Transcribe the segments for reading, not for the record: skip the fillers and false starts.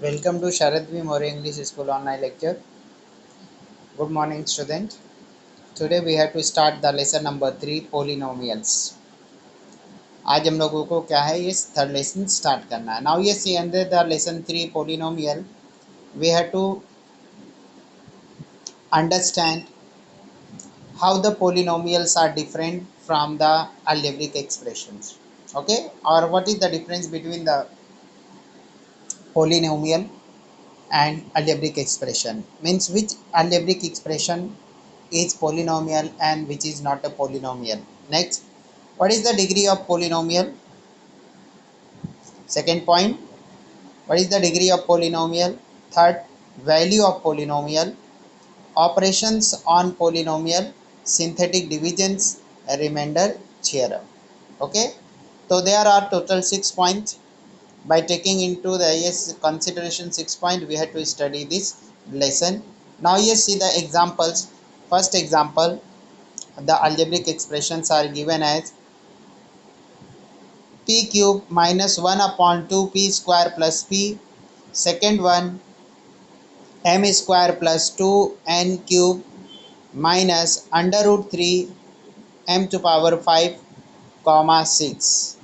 Welcome to Sharad V. More English School online lecture. Good morning, student. Today we have to start the lesson number 3 polynomials. आज हम लोगों को क्या है ये थर्ड लेसन स्टार्ट करना है. Now yes, under the lesson 3 polynomial, we have to understand how the polynomials are different from the algebraic expressions. Okay, or what is the difference between the polynomial and algebraic expression, means which algebraic expression is polynomial and which is not a polynomial. Next, what is the degree of polynomial? Second point, what is the degree of polynomial? Third, value of polynomial, operations on polynomial, synthetic divisions, remainder theorem. Okay, so there are total 6 points. By taking into the consideration 6 point, we have to study this lesson. Now yes, see the examples. First example, the algebraic expressions are given as p cube minus 1 upon 2 p square plus p. Second one, m square plus 2 n cube minus under root 3 m to power 5 comma 6.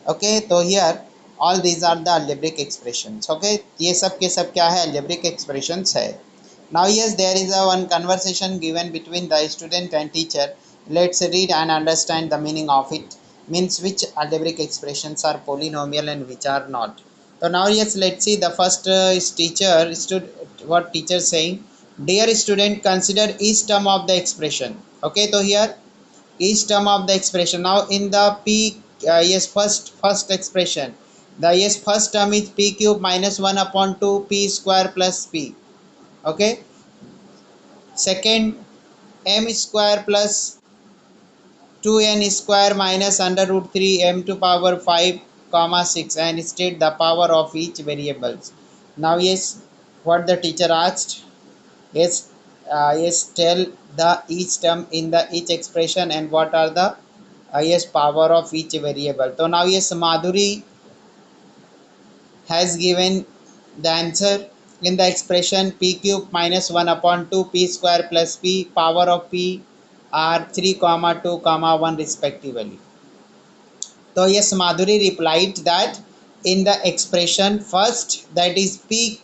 Okay, तो here all these are the algebraic expressions. Okay, ये सब के सब क्या है, algebraic expressions है. Now yes, there is a one conversation given between the student and teacher. Let's read and understand the meaning of it, means which algebraic expressions are polynomial and which are not. So now yes, let's see the first what teacher saying. Dear student, consider each term of the expression. Okay, so here each term of the expression. Now in the p first expression, the first term is p cube minus 1 upon 2 p square plus p. Okay, second, m square plus 2n square minus under root 3 m to power 5 comma 6, and state the power of each variables. Now yes, what the teacher asked, yes, tell the each term in the each expression and what are the power of each variable. So now yes, Madhuri has given the answer in the expression p cube minus 1 upon 2 p square plus p, power of p are 3 comma 2 comma 1 respectively. So yes, Madhuri replied that in the expression first, that is p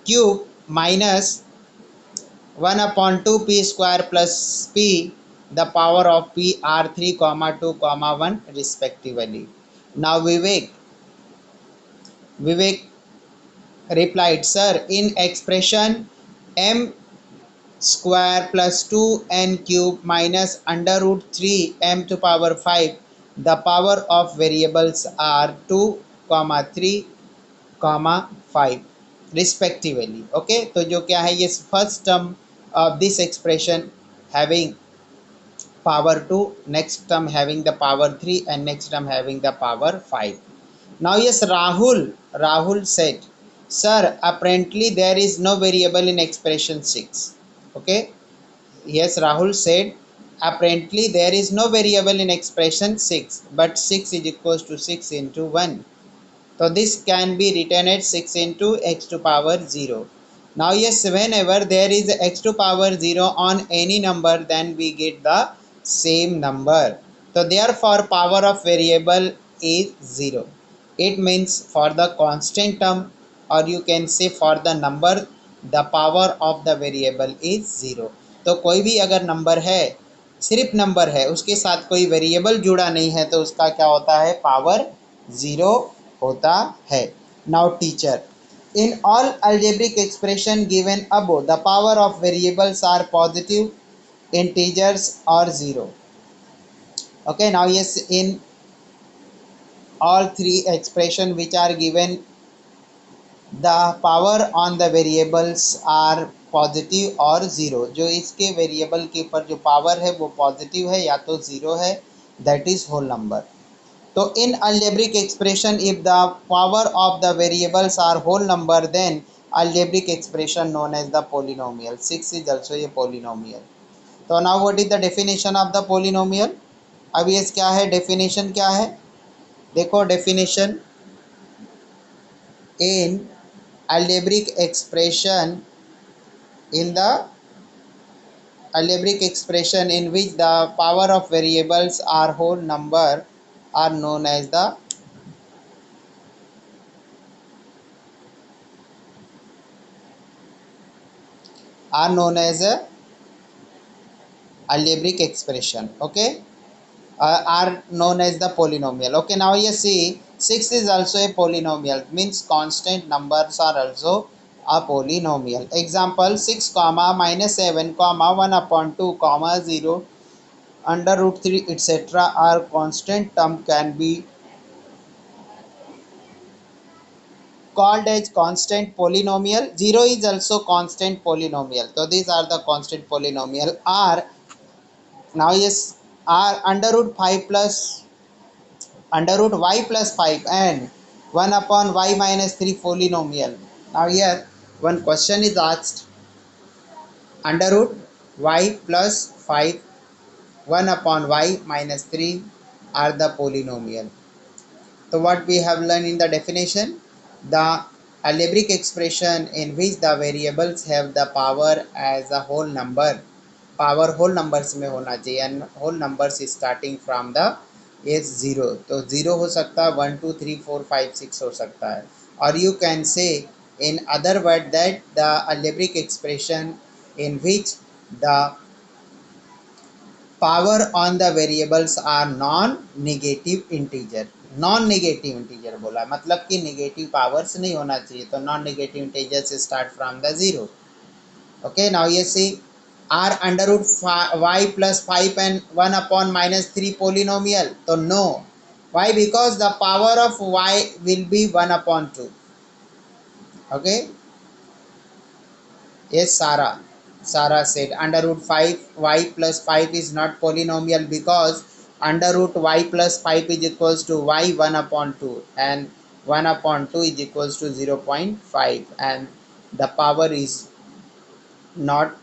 cube minus 1 upon 2 p square plus p, the power of p are 3 comma 2 comma 1 respectively. Now Vivek replied, sir, in expression m square plus 2n cube minus under root 3 m to power 5, the power of variables are 2 comma 3 comma 5 respectively. Okay, तो जो क्या है, ये first term of this expression having power 2, next term having the power 3, and next term having the power 5. Now yes, Rahul said, sir, apparently there is no variable in expression 6. Okay, yes, Rahul said, apparently there is no variable in expression 6, but 6 is equals to 6 into 1. So this can be written as 6 into x to power 0. Now yes, whenever there is x to power 0 on any number, then we get the same number. So therefore power of variable is 0. It means for the constant term, or you can say for the number, the power of the variable is 0. तो कोई भी अगर number है, सिर्फ number है, उसके साथ कोई वेरिएबल जुड़ा नहीं है, तो उसका क्या होता है, पावर 0 होता है. Now teacher, in all algebraic expression given above, the power of variables are positive, integers or 0. Okay, now yes, in all three expression which are given, the power on the variables are positive और zero. जो इसके variable के ऊपर जो power है वो positive है या तो ज़ीरो है, दैट इज होल नंबर. तो in algebraic expression, if the power of the variables are whole number, then algebraic expression known as the polynomial. 6 is also a polynomial. तो now what is the definition of the polynomial? अब ये क्या है, definition क्या है, देखो definition. in algebraic expression in the algebraic expression in which the power of variables are whole number are known as the a algebraic expression. Okay, are known as the polynomial. Okay, now you see 6 is also a polynomial, means constant numbers are also a polynomial. Example 6 comma minus 7 comma 1 upon 2 comma 0 under root 3 etc. are constant term can be called as constant polynomial. 0 is also constant polynomial. So these are the constant polynomial. Are now yes are under root 5 plus under root y plus 5 and 1 upon y minus 3 polynomial. Now here one question is asked, under root y plus 5 1 upon y minus 3 are the polynomial. So what we have learned in the definition, the algebraic expression in which the variables have the power as a whole number, power whole numbers में होना चाहिए and whole numbers starting from the as zero. तो zero हो सकता है, 1 2 3 4 5 6 हो सकता है. और यू कैन से in other word that the algebraic expression in which the power on the variables are non negative integer. Non negative integer बोला मतलब कि नेगेटिव पावर्स नहीं होना चाहिए. तो नॉन नेगेटिव इंटीजर से start from the zero. Okay, now you see are under root y plus 5 and 1 upon minus 3 polynomial. So no. Why? Because the power of y will be 1 upon 2. Okay. Yes, Sarah. Sarah said under root 5 y plus 5 is not polynomial because under root y plus 5 is equals to y 1 upon 2 and 1 upon 2 is equals to 0.5 and the power is not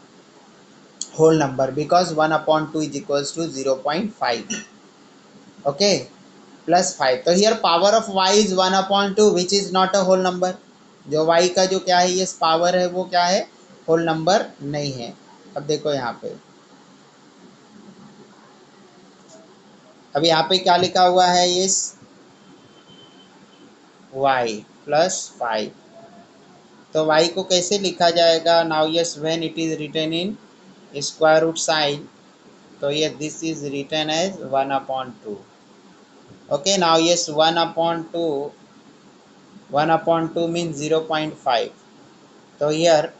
whole number because 1 upon 2 is equals to 0.5. Okay, plus 5. तो here power of y is 1 upon 2 which is not a whole number. जो y का जो क्या है ये power है वो क्या है, होल नंबर नहीं है. अब देखो यहाँ पे, अब यहाँ पे क्या लिखा हुआ है, ये y प्लस 5. तो y को कैसे लिखा जाएगा. Now yes when it is written in square root sign, तो ये this is written as 1 upon 2. Okay, now yes 1 upon 2, 1 upon 2 means 0.5. So here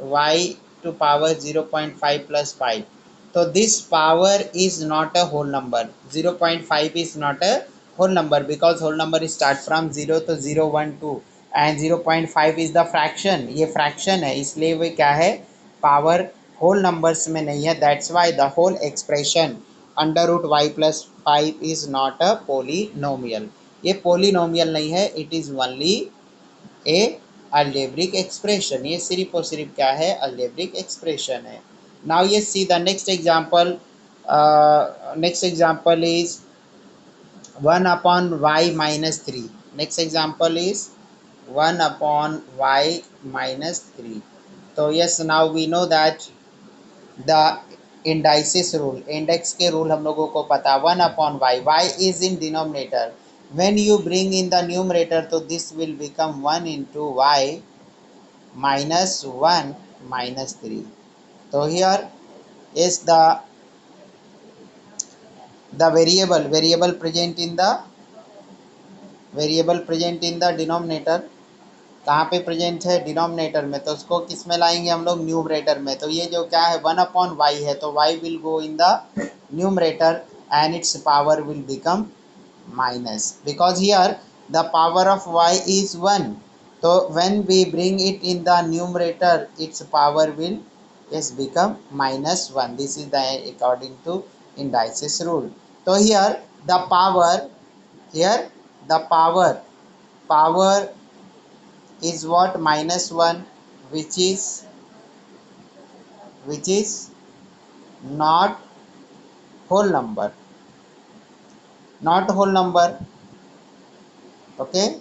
y to power 0.5 plus 5. So this power is not a whole number. 0.5 is not a whole number because whole number start from 0 to 0 1 2 and 0.5 is the fraction. ये fraction है इसलिए वो क्या है, power whole numbers में नहीं है. That's why the whole expression under root y plus 5 is not a polynomial. ये polynomial नहीं है, it is only a algebraic expression. ये सिर्फ और सिर्फ क्या है, algebraic expression है. Now you see the next example. Next example is 1 upon y minus 3. Next example is 1 upon y minus 3. So yes, now we know that the indices rule, index के rule हम लोगों को पता. 1 upon y is in denominator. When you bring in the numerator, so this will become 1 into y minus 1 minus 3. So here is the variable present in the denominator. कहाँ पे present है, denominator में. तो उसको किस में लाएंगे हम लोग, न्यूमरेटर में. तो ये जो क्या है 1 अपॉन वाई है, तो y will go in the numerator and its power will become minus because here the power of y is 1. तो when we bring it in the numerator its power will is become minus 1. This is the according to indices rule. So here the power, here the power is what, minus 1, which is not whole number, not whole number. Okay,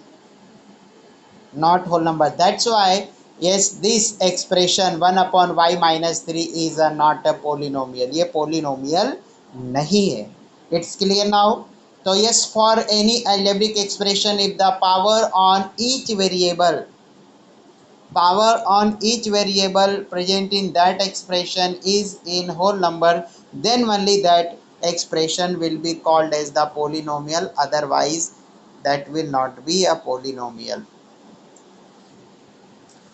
not whole number. That's why yes, this expression 1 upon y minus 3 is not a polynomial. ये polynomial नहीं है. It's clear now. So yes, for any algebraic expression, if the power on each variable present in that expression is in whole number, then only that expression will be called as the polynomial. Otherwise that will not be a polynomial.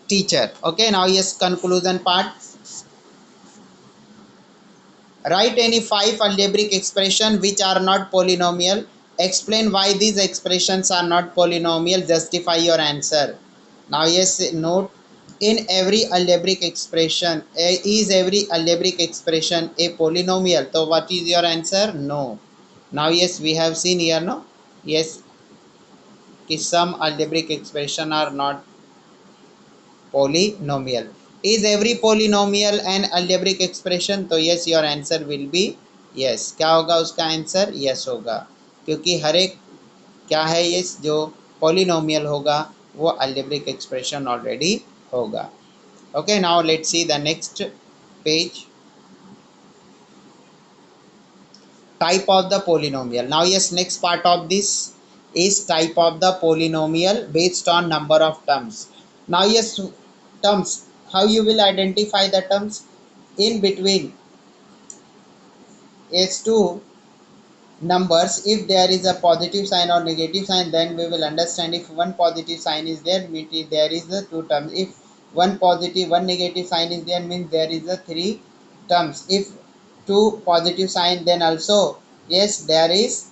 Teacher, okay, now yes, conclusion part. Write any 5 algebraic expression which are not polynomial. Explain why these expressions are not polynomial. Justify your answer. Now yes, note, in every algebraic expression, is every algebraic expression a polynomial? So what is your answer? No. Now yes, we have seen here, no, yes, some algebraic expression are not polynomial. Is every polynomial an algebraic expression? तो yes, your answer will be yes. क्या होगा उसका answer? yes होगा, क्योंकि हर एक क्या है, yes, जो polynomial होगा वो algebraic expression already होगा. Okay, now let's see the next page. Type of the polynomial. Now yes, next part of this is type of the polynomial based on number of terms. Now yes, terms, how you will identify the terms? In between s2 numbers, if there is a positive sign or negative sign, then we will understand. If one positive sign is there, means there is a two terms. If one positive one negative sign is there, means there is a three terms. If two positive sign, then also yes, there is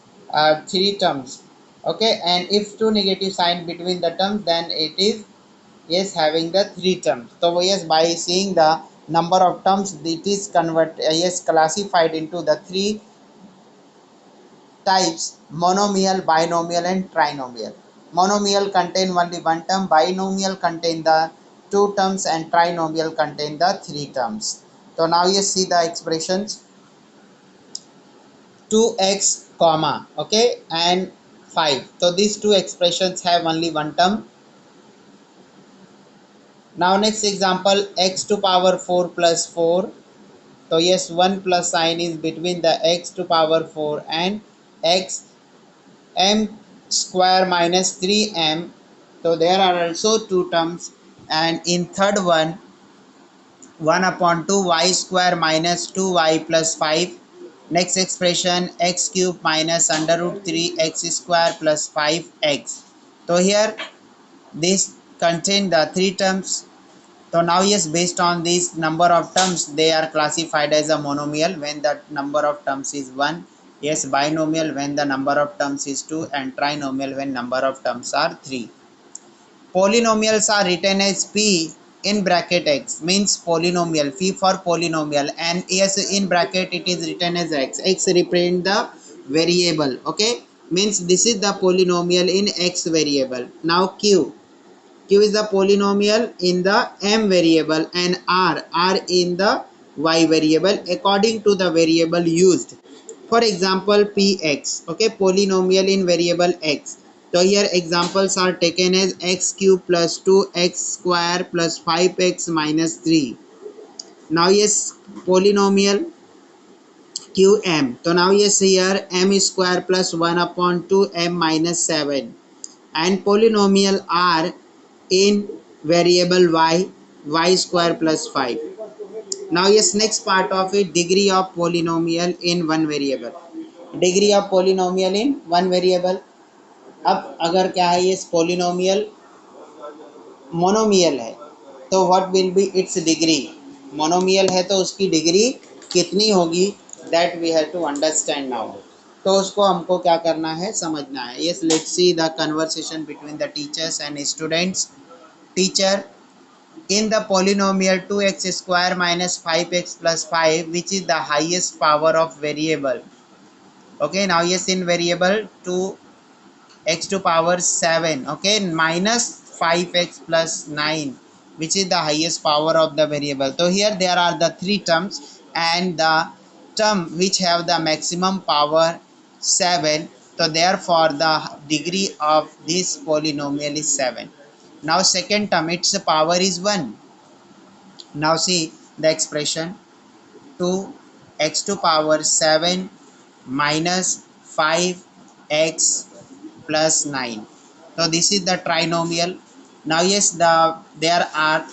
three terms. Okay, and if two negative sign between the terms, then it is yes, having the three terms. So yes, by seeing the number of terms, it is yes, classified into the three types: monomial, binomial and trinomial. Monomial contain only one term, binomial contain the two terms and trinomial contain the three terms. So now you see the expressions 2x comma, okay, and 5. So these two expressions have only one term. Now next example, x to power 4 plus 4. So yes, 1 plus sign is between the x to power 4 and x m square minus 3m. So there are also two terms, and in third one, 1 upon 2 y square minus 2y plus 5. Next expression, x cube minus under root 3 x square plus 5x. So here this contain the three terms. So now yes, based on this number of terms, they are classified as a monomial when the number of terms is 1. Yes, binomial when the number of terms is 2, and trinomial when number of terms are 3. Polynomials are written as p in bracket x, means polynomial, p for polynomial, and yes, in bracket it is written as x. X represent the variable, okay, means this is the polynomial in x variable. Now q is the polynomial in the m variable, and r in the y variable according to the variable used. For example, px, okay, polynomial in variable x. So here examples are taken as x cube plus 2x square plus 5x minus 3. Now yes, polynomial qm. So now yes, here m square plus 1 upon 2m minus 7, and polynomial r in variable y square plus 5. Now yes, next part of it, degree of polynomial in one variable. Degree of polynomial in one variable. अब अगर क्या है, ये polynomial monomial है, तो what will be its degree? Monomial है तो उसकी डिग्री कितनी होगी, that we have to understand now. तो उसको हमको क्या करना है, समझना है. Yes, let's see the conversation between the teachers and students. Teacher, in the polynomial 2x square minus 5x plus 5, which is the highest power of variable? Okay, now yes, in variable 2x to power 7, okay, minus 5x plus 9, which is the highest power of the variable. So here there are the three terms, and the term which have the maximum power 7. So therefore the degree of this polynomial is 7. Now second term, its power is 1. Now see the expression 2x to power 7 minus 5x plus 9. So this is the trinomial. Now yes, there are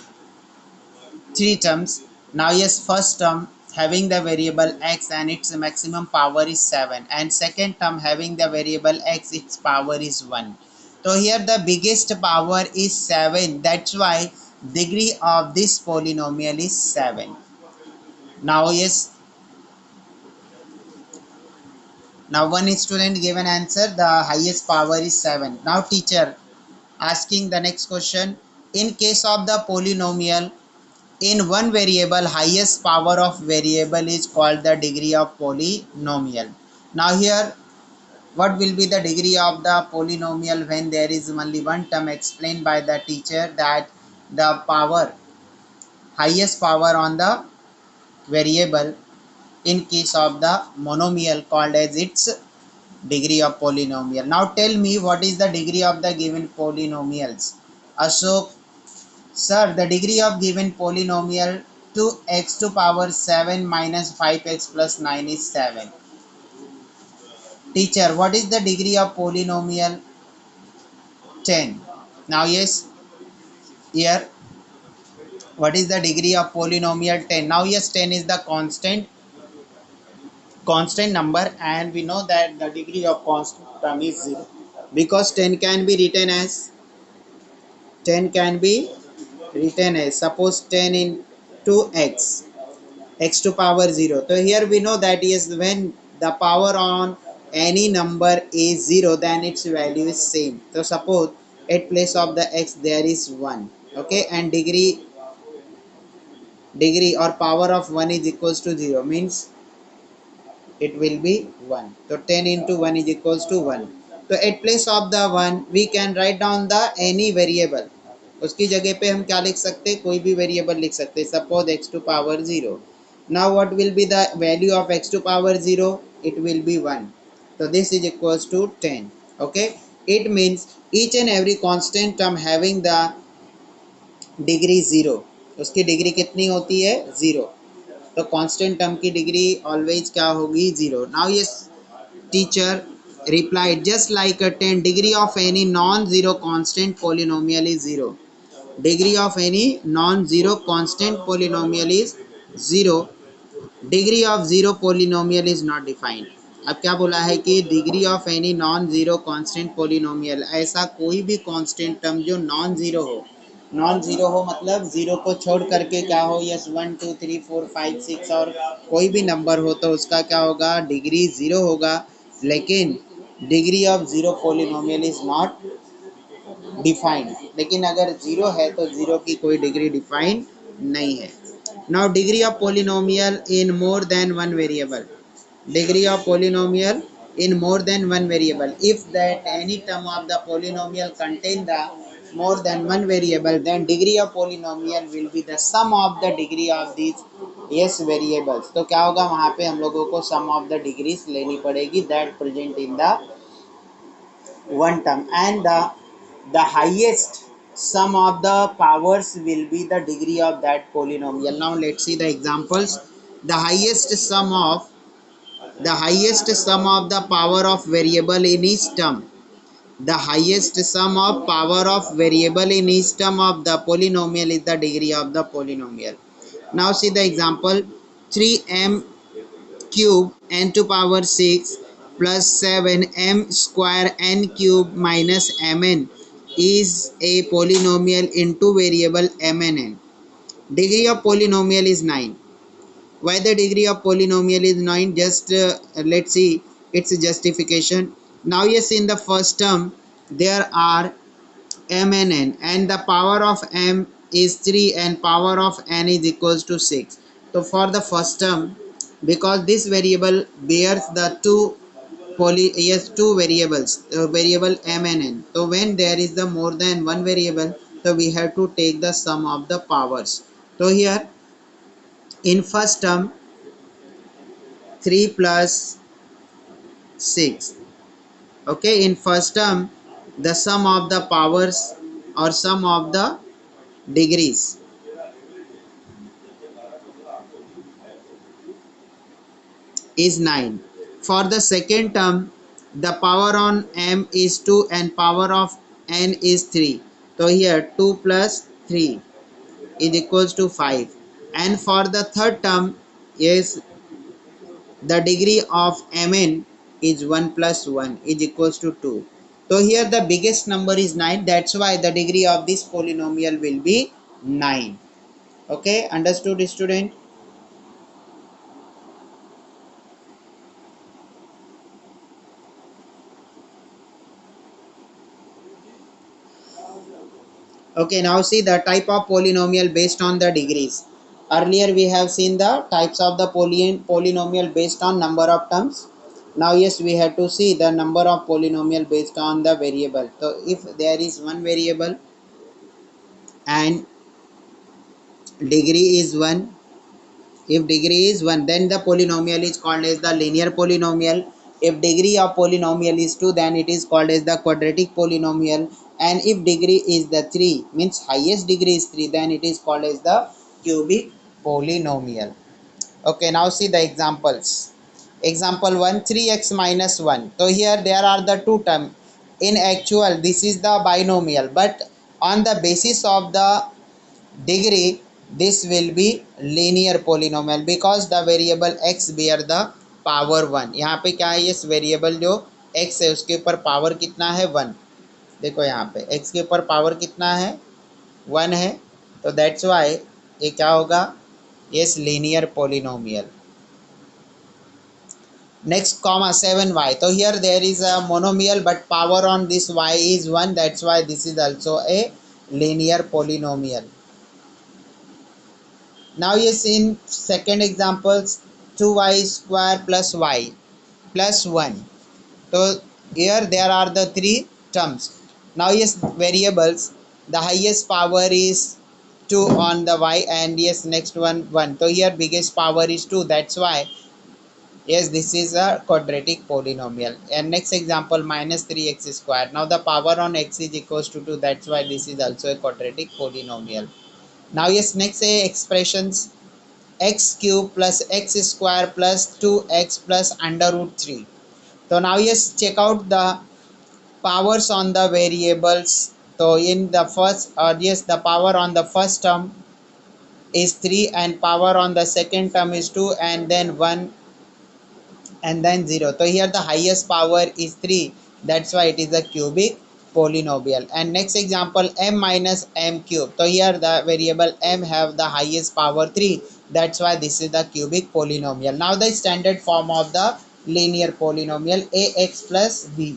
three terms. Now yes, first term having the variable x and its maximum power is 7, and second term having the variable x, its power is 1. So here the biggest power is 7, that's why degree of this polynomial is 7. Now yes, now one student gave an answer, the highest power is 7. Now teacher asking the next question, in case of the polynomial in one variable, highest power of variable is called the degree of polynomial. Now here, what will be the degree of the polynomial when there is only one term? Explained by the teacher that the power, highest power on the variable in case of the monomial called as its degree of polynomial. Now tell me what is the degree of the given polynomials. Ashok, sir, the degree of given polynomial 2x to power 7 minus 5x plus 9 is 7. Teacher, what is the degree of polynomial? 10. Now yes, here what is the degree of polynomial? 10. Now yes, 10 is the constant number, and we know that the degree of constant term is 0, because 10 can be written as 10 can be written as, suppose 10 into x to power 0. So here we know that is when the power on any number is 0, then its value is same. So suppose at place of the x there is 1, okay, and degree or power of 1 is equals to 0, means it will be 1. So 10 into 1 is equals to 1. So at place of the 1 we can write down the any variable. उसकी जगह पे हम क्या लिख सकते हैं, कोई भी वेरिएबल लिख सकते हैं, suppose x to power 0. Now what will be the value of x to power 0? It will be 1. So this is equals to 10. Okay, it means each and every constant term having the degree 0, उसकी degree कितनी होती है 0. तो constant term की degree always क्या होगी 0. Now ये teacher replied, just like a 10, degree of any non-zero constant polynomial is 0. Degree of any non-zero constant polynomial is 0. Degree of zero polynomial is not defined. अब क्या बोला है कि degree of any non zero constant polynomial, ऐसा कोई भी constant term जो non zero हो. नॉन जीरो हो मतलब जीरो को छोड़ करके क्या हो, यस 1 2 3 4 5 6 और कोई भी नंबर हो तो उसका क्या होगा, डिग्री जीरो होगा. लेकिन degree of zero polynomial is not defined. लेकिन अगर जीरो है तो जीरो की कोई डिग्री डिफाइंड नहीं है. Now degree of polynomial in more than one variable. Degree of polynomial in more than one variable. If that any term of the polynomial contain the more than one variable, then degree of polynomial will be the sum of the degree of these yes variables. तो क्या होगा, वहाँ पे हम लोगों को sum of the degrees लेनी पड़ेगी that present in the one term, and the highest sum of the powers will be the degree of that polynomial. Now let's see the examples. The highest sum of the power of variable in each term. The highest sum of power of variable in each term of the polynomial is the degree of the polynomial. Now see the example. 3m cube n to power 6 plus 7m square n cube minus mn is a polynomial into variable mn. Degree of polynomial is 9. Why the degree of polynomial is 9? Just let's see its justification. Now yes, in the first term there are m and n, and the power of m is 3 and power of n is equals to 6. So for the first term, because this variable bears the two variables, variable m and n, so when there is the more than one variable, so we have to take the sum of the powers. So here in first term 3 plus 6. Okay, in first term the sum of the powers or sum of the degrees is 9. For the second term, the power on m is 2 and power of n is 3. So here 2 plus 3 is equals to 5. And for the third term, is the degree of mn is 1 plus 1 is equals to 2. So here the biggest number is 9. That's why the degree of this polynomial will be 9. Okay, understood, student? Okay, now see the type of polynomial based on the degrees. Earlier we have seen the types of the polynomial based on number of terms. Now yes, we have to see the number of polynomial based on the variable. So if there is one variable and degree is 1, if degree is 1, then the polynomial is called as the linear polynomial. If degree of polynomial is 2, then it is called as the quadratic polynomial. And if degree is the 3, means highest degree is 3, then it is called as the cubic polynomial. Okay, now see the examples. Example 1, 3x minus 1. So here there are the two terms. In actual, this is the binomial, but on the basis of the degree, this will be linear polynomial because the variable x bear the power 1. यहाँ पे क्या है, इस variable जो x है उसके ऊपर power कितना है 1. देखो यहाँ पे x के ऊपर पावर कितना है 1 है. तो दैट्स वाई ये क्या होगा, yes linear polynomial. Next comma 7y. So here there is a monomial but power on this y is 1. That's why this is also a linear polynomial. Now yes, in second examples 2y square plus y plus 1. So here there are the three terms. Now yes, variables, the highest power is 2 on the y and yes next one 1. So here biggest power is 2. That's why yes, this is a quadratic polynomial. And next example minus 3x square. Now the power on x is equals to 2. That's why this is also a quadratic polynomial. Now yes, next expressions x cube plus x square plus 2x plus under root 3. So now yes, check out the powers on the variables. So in the first yes, the power on the first term is 3 and power on the second term is 2 and then 1 and then 0. So here the highest power is 3. That's why it is a cubic polynomial. And next example m minus m cube. So here the variable m have the highest power 3. That's why this is the cubic polynomial. Now the standard form of the linear polynomial ax plus b.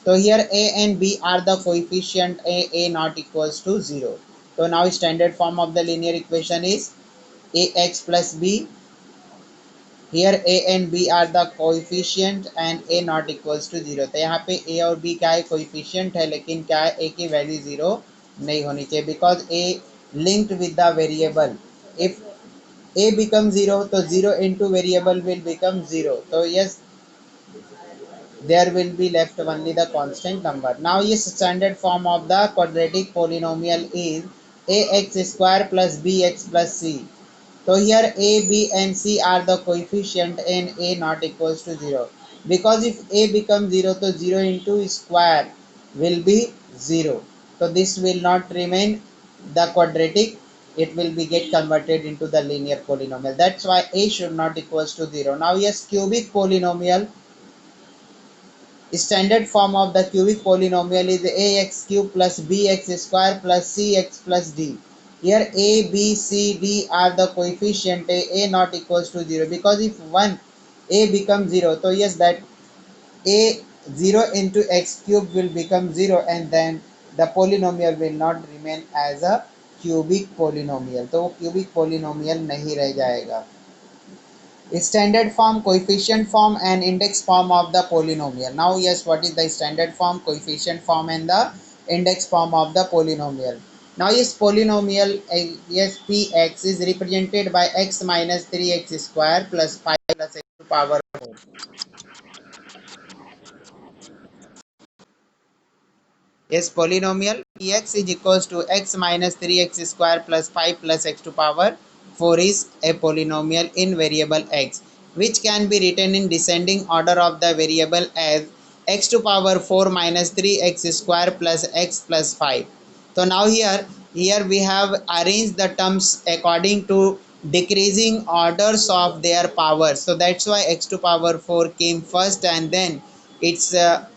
So here a and b are the coefficient a not equals to 0. So now standard form of the linear equation is ax plus b. Here a and b are the coefficient and a not equals to 0. तो यहाँ पे a और b क्या है, coefficient है, लेकिन क्या है a की वैल्यू 0 नहीं होनी चाहिए because a linked with the variable. If a becomes 0 तो 0 into variable will become 0. So yes, there will be left only the constant number. Now yes, standard form of the quadratic polynomial is ax square plus bx plus c. So here a, b and c are the coefficient and a not equals to 0. Because if a becomes 0, so 0 into square will be 0. So this will not remain the quadratic. It will be get converted into the linear polynomial. That's why a should not equals to 0. Now yes, cubic polynomial. Standard form of the cubic polynomial is ax cube plus bx square plus cx plus d. Here a, b, c, d are the coefficient. A not equals to 0 because if one a becomes 0, so yes that a 0 into x cube will become 0 and then the polynomial will not remain as a cubic polynomial. तो cubic polynomial नहीं रह जाएगा. Standard form, coefficient form and index form of the polynomial. Now yes, what is the standard form, coefficient form and the index form of the polynomial? Now yes, polynomial yes px is represented by x minus 3x square plus 5 plus x to power 4. Yes, polynomial X is equals to x minus 3x square plus 5 plus x to power 4 is a polynomial in variable x, which can be written in descending order of the variable as x to power 4 minus 3x square plus x plus 5. So now here we have arranged the terms according to decreasing orders of their power. So that's why x to power 4 came first, and then it's a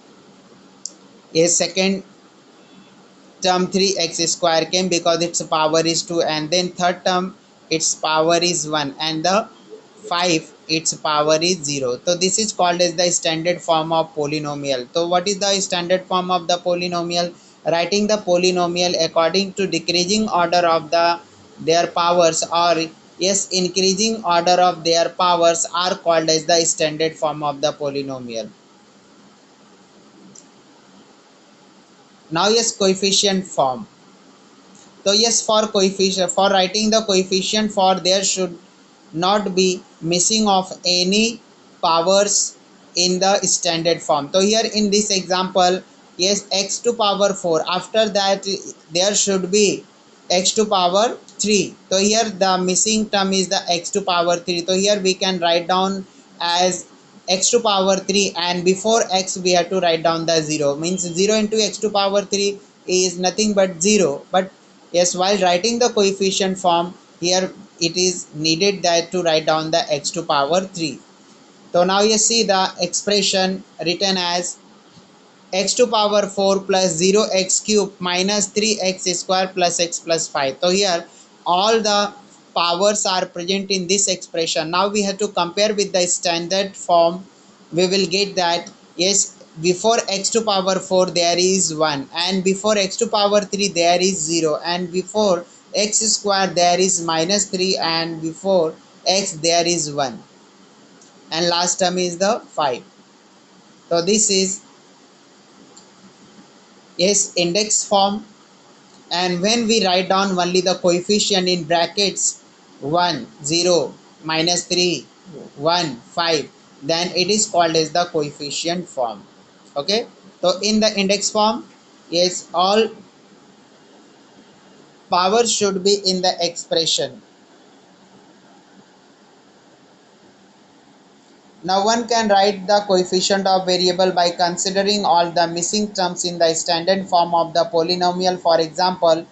second term 3x square came because its power is 2, and then third term its power is 1, and the 5 its power is 0. So this is called as the standard form of polynomial. So what is the standard form of the polynomial? Writing the polynomial according to decreasing order of their powers, or yes, increasing order of their powers, are called as the standard form of the polynomial. Now yes, coefficient form. So yes, for coefficient, for writing the coefficient, for there should not be missing of any powers in the standard form. So here in this example, yes, x to power 4, after that there should be x to power 3. So here the missing term is the x to power 3. So here we can write down as x to power 3, and before x we have to write down the 0, means 0 into x to power 3 is nothing but 0. But yes, while writing the coefficient form, here it is needed that to write down the x to power 3. So now you see the expression written as x to power 4 plus 0x cube minus 3x square plus x plus 5. So here all the powers are present in this expression. Now we have to compare with the standard form. We will get that yes, before x to power 4 there is 1, and before x to power 3 there is 0, and before x square there is minus 3, and before x there is 1, and last term is the 5. So this is yes index form. And when we write down only the coefficient in brackets 1 0 minus 3 1 5, then it is called as the coefficient form. Okay, so in the index form, yes, all power should be in the expression. Now one can write the coefficient of variable by considering all the missing terms in the standard form of the polynomial. For example,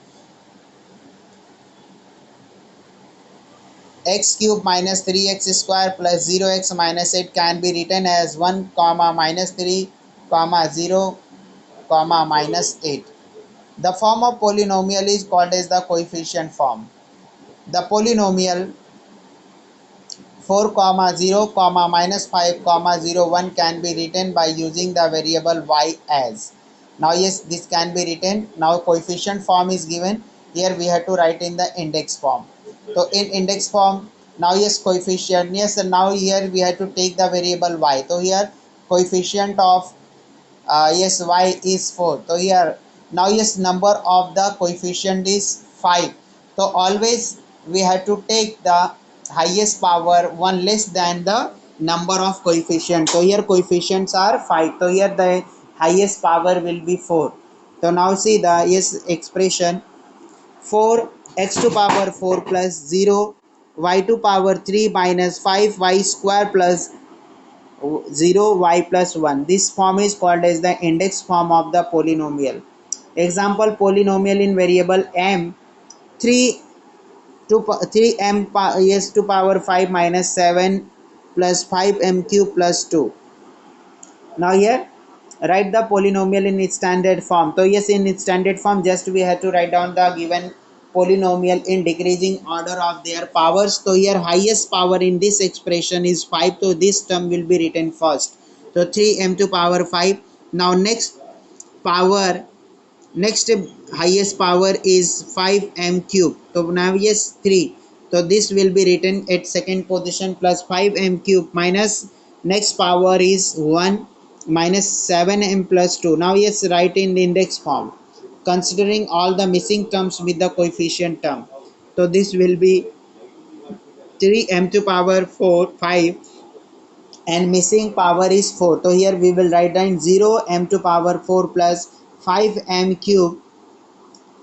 x cube minus 3x square plus 0x minus 8 can be written as 1 comma minus 3 comma 0 comma minus 8. The form of polynomial is called as the coefficient form. The polynomial 4 comma 0 comma minus 5 comma 0 1 can be written by using the variable y as. Now yes, this can be written. Now coefficient form is given. Here we have to write in the index form. So in index form, now yes, coefficient, yes, and now here we have to take the variable y. So here coefficient of yes, y is 4. So here now yes, number of the coefficient is 5. So always we have to take the highest power 1 less than the number of coefficient. So here coefficients are 5. So here the highest power will be 4. So now see the yes expression 4 x to power 4 plus 0 y to power 3 minus 5 y square plus 0 y plus 1. This form is called as the index form of the polynomial. Example, polynomial in variable m 3 to 3m yes to power 5 minus 7 plus 5m cube plus 2. Now here write the polynomial in its standard form. So yes, in its standard form just we have to write down the given polynomial in decreasing order of their powers. So here highest power in this expression is 5, so this term will be written first. So 3m to power 5. Now power next highest power is 5m cube. So now yes 3. So this will be written at second position plus 5m cube minus next power is 1 minus 7m plus 2. Now yes, write in the index form considering all the missing terms with the coefficient term. So this will be 3m to power 4 5, and missing power is 4. So here we will write down 0 m to power 4 plus 5m cube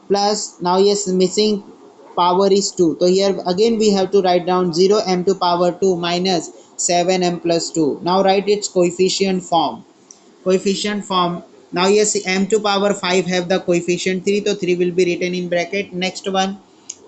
plus, now yes, missing power is 2. So here again we have to write down 0 m to power 2 minus 7 m plus 2. Now write its coefficient form. Coefficient form. Now yes, m to power 5 have the coefficient 3, so 3 will be written in bracket. Next one,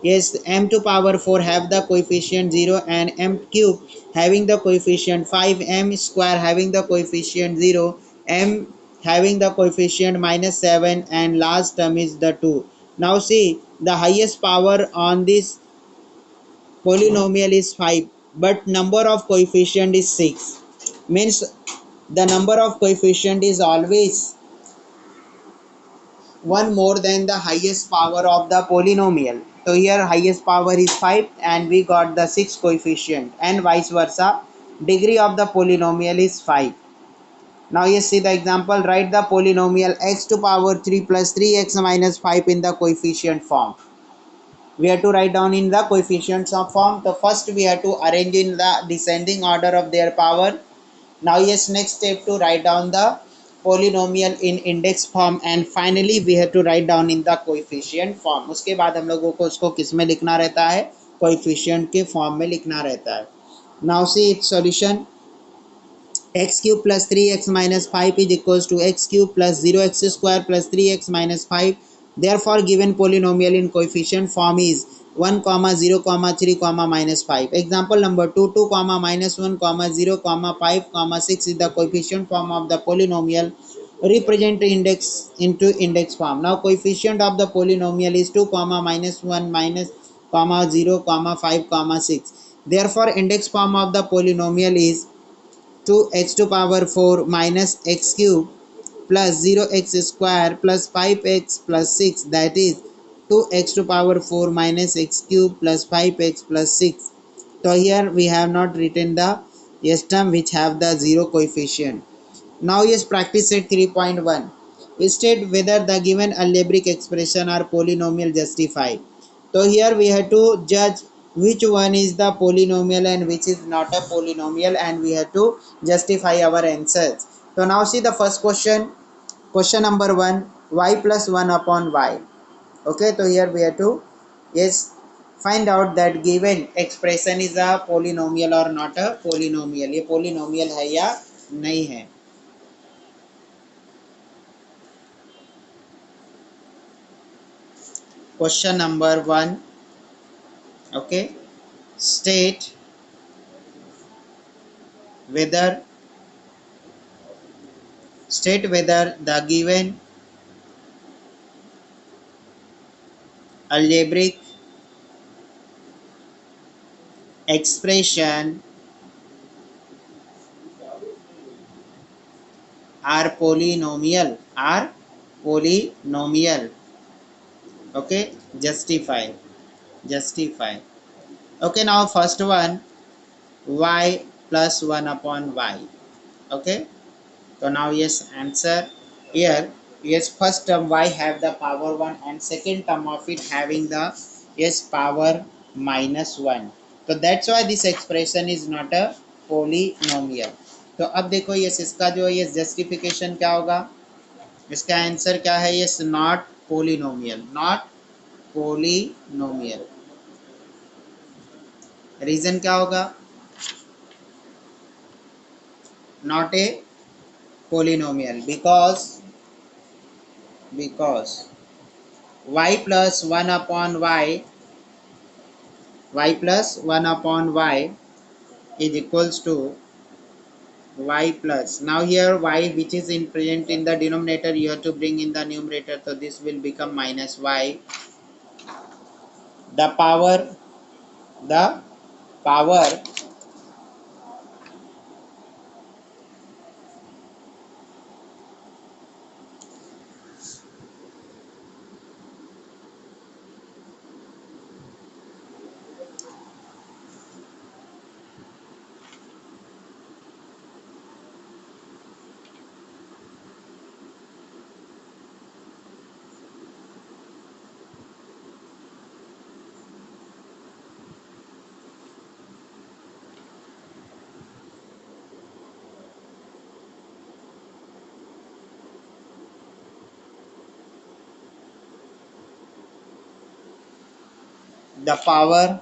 yes, m to power 4 have the coefficient 0 and m cube having the coefficient 5, m square having the coefficient 0, m having the coefficient minus 7, and last term is the 2. Now see, the highest power on this polynomial is 5, but number of coefficient is 6. Means the number of coefficient is always one more than the highest power of the polynomial. So here highest power is 5 and we got the 6 coefficient, and vice versa. Degree of the polynomial is 5. Now you see the example, write the polynomial x to power 3 plus 3x minus 5 in the coefficient form. We have to write down in the coefficients of form. The first we have to arrange in the descending order of their power. Now yes, next step to write down the polynomial in index form, and finally we have to write down in the coefficient form. उसके बाद हम लोगों को उसको किस में लिखना रहता है, coefficient के form में लिखना रहता है. Now see its solution. X cube plus 3x minus 5 is equals to x cube plus 0x square plus 3x minus 5. Therefore given polynomial in coefficient form is 1 comma 0 comma 3 comma minus 5. Example number 2, 2 comma minus 1 comma 0 comma 5 comma 6 is the coefficient form of the polynomial. Represent index into index form. Now coefficient of the polynomial is 2 comma minus 1 minus comma 0 comma 5 comma 6. Therefore index form of the polynomial is 2x to power 4 minus x cube plus 0x square plus 5x plus 6, that is 2x to power 4 minus x cube plus 5x plus 6. So here we have not written the s term which have the 0 coefficient. Now yes, practice set 3.1. State whether the given algebraic expression or polynomial justified. So here we have to judge which one is the polynomial and which is not a polynomial, and we have to justify our answers. So now see the first question. Question number 1, y plus 1 upon y. Okay, so here we have to yes find out that given expression is a polynomial or not a polynomial. ये polynomial है या नहीं है. Question number 1. Okay, state whether the given algebraic expression are polynomial. Okay, justify. Okay, now first one, y plus 1 upon y. Okay, so now yes, answer here. Yes, first term y have the power 1 and second term of it having the yes power minus 1. So that's why this expression is not a polynomial. तो अब देखो yes इसका जो ये justification क्या होगा, इसका answer क्या है, यस नॉट पोलिनोमियल. रीजन क्या होगा, not a polynomial because y plus 1 upon y is equals to y plus, now here y which is in present in the denominator you have to bring in the numerator, so this will become minus y, the power the power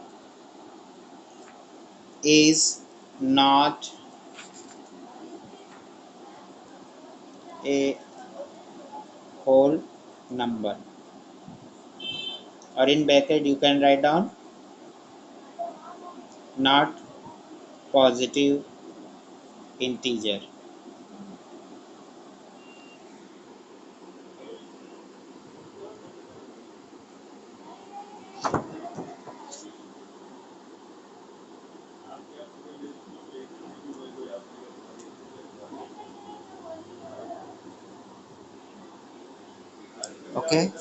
is not a whole number, or in bracket you can write down not positive integer. Okay,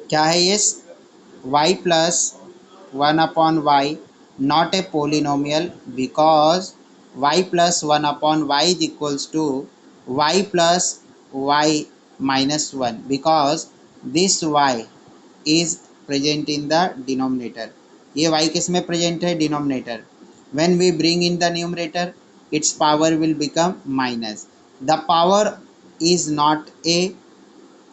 क्या है ये? y plus 1 upon y not a polynomial because y plus 1 upon y is equals to y plus y minus 1 because this y is present in the denominator. ये y किस में present है? Denominator. When we bring in the numerator, its power will become minus. The power is not a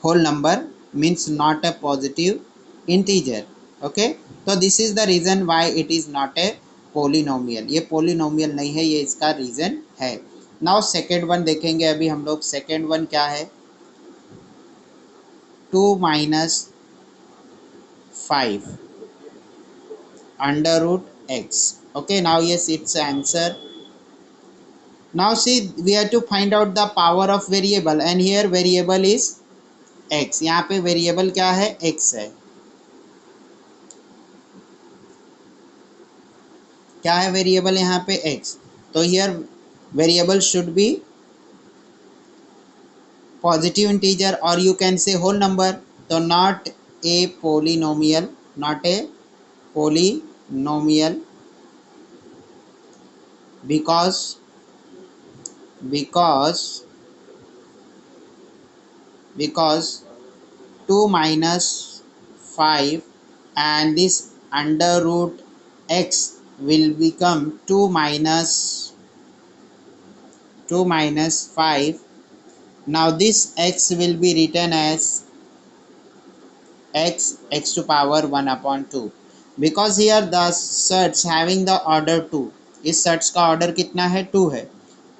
whole number, means not a positive integer. Okay, so this is the reason why it is not a polynomial. ये polynomial नहीं है, ये इसका reason है. now second one देखेंगे अभी हम लोग. second one क्या है? 2 minus 5 under root x. okay, now yes, it's answer. now see, we have to find out the power of variable and here variable is x. यहाँ पे variable क्या है? x है. क्या है वेरिएबल यहाँ पे? x. तो here variable should be positive integer और you can say whole number. तो not a polynomial, not a polynomial because because because 2 minus 5 and this under root x will become 2 minus 5. now this x will be written as x to power 1 upon 2 because here the sets having the order 2. इस sets का order कितना है? 2 है.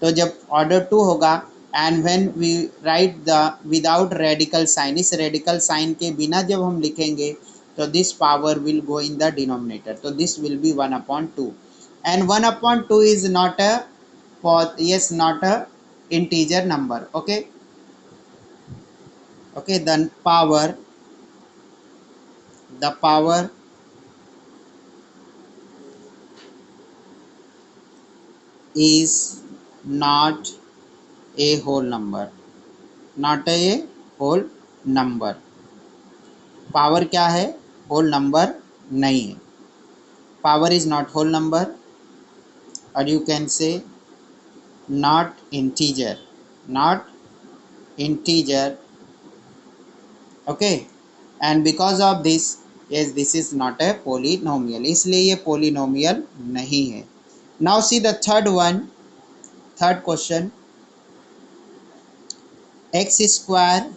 तो जब order 2 होगा and when we write the without radical sign, इस radical sign के बिना जब हम लिखेंगे तो this power will go in the denominator. तो this will be 1 upon 2 and 1 upon 2 is not a not a integer number. okay, then the power is not a whole number, not a whole number. Power क्या है? Whole number नहीं है. Power is not whole number और you can say not integer, not integer. Okay, and because of this yes, this is not a polynomial, इसलिए ये polynomial नहीं है. now see the third question. x square